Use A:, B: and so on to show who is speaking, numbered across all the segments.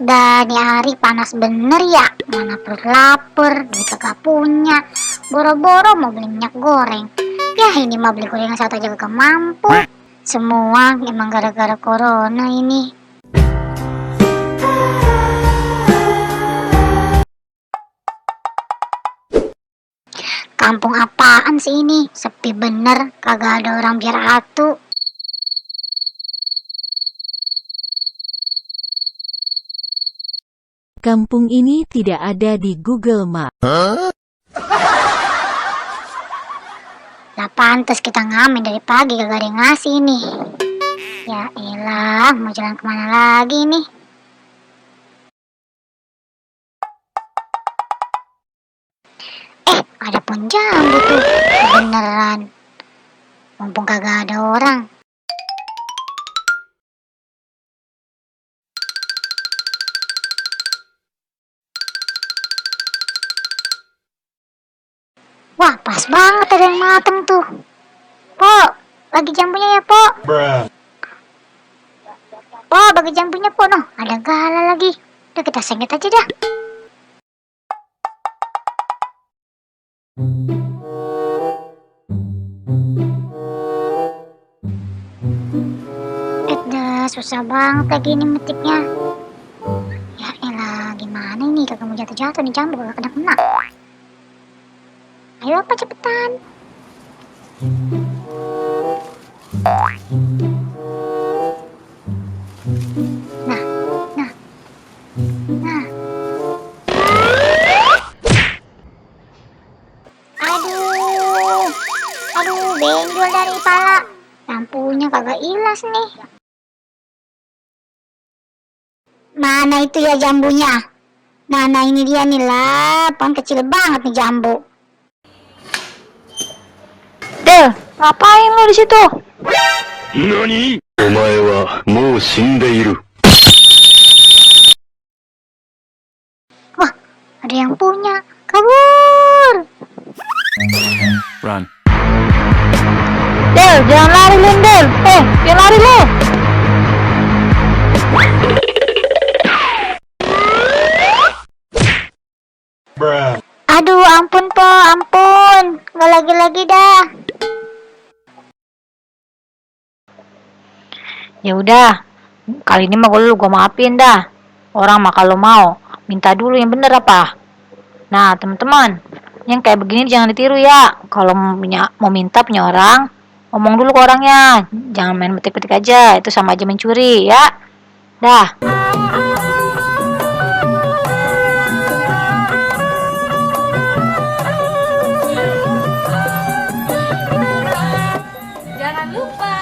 A: Dah nih hari panas bener ya. Mana perut lapar, duit kagak punya. Boro-boro mau beli minyak goreng. Ya ini mah beli gorengan satu aja kagak mampu. Semua emang gara-gara corona ini. Kampung apaan sih ini? Sepi bener, kagak ada orang biar atu.
B: Kampung ini tidak ada di Google Map.
A: Lah pantes kita ngamen dari pagi kagak ada yang ngasih nih. Ya elah, mau jalan kemana lagi nih? Ada pohon jambu tuh, beneran. Mumpung kagak ada orang. Wah, pas banget ada yang mateng tuh. Po, bagi jambunya ya, Po. Po, bagi jambunya, Po. Noh, ada gala lagi. Udah kita sengit aja dah. Dah, susah banget lagi ini metiknya. Ya elah, gimana ini? Kagak mau jatuh-jatuh nih jambu, kagak kena-kena. Ayo apa cepetan. Nah. Aduh, benjol dari pala. Lampunya kagak ilas nih. Mana itu ya jambunya? Nah ini dia nih lah, pohon kecil banget nih jambu.
C: Del, ngapain lo di situ?
D: Nani? Omae wa mou shindeiru.
A: Wah, ada yang punya. Kabur.
D: Run.
C: Del, jangan lari lu, Del. Jangan lari lu.
A: Aduh, ampun Po, ampun. Nggak lagi-lagi dah.
C: Ya udah, kali ini mah gua maafin dah. Orang mah kalau mau minta dulu yang bener apa. Nah, teman-teman, yang kayak begini jangan ditiru ya. Kalau mau minta punya orang, ngomong dulu ke orangnya. Jangan main petik-petik aja, itu sama aja mencuri ya. Dah.
E: Jangan lupa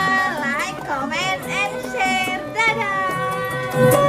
E: like, comment, and share. Dadah!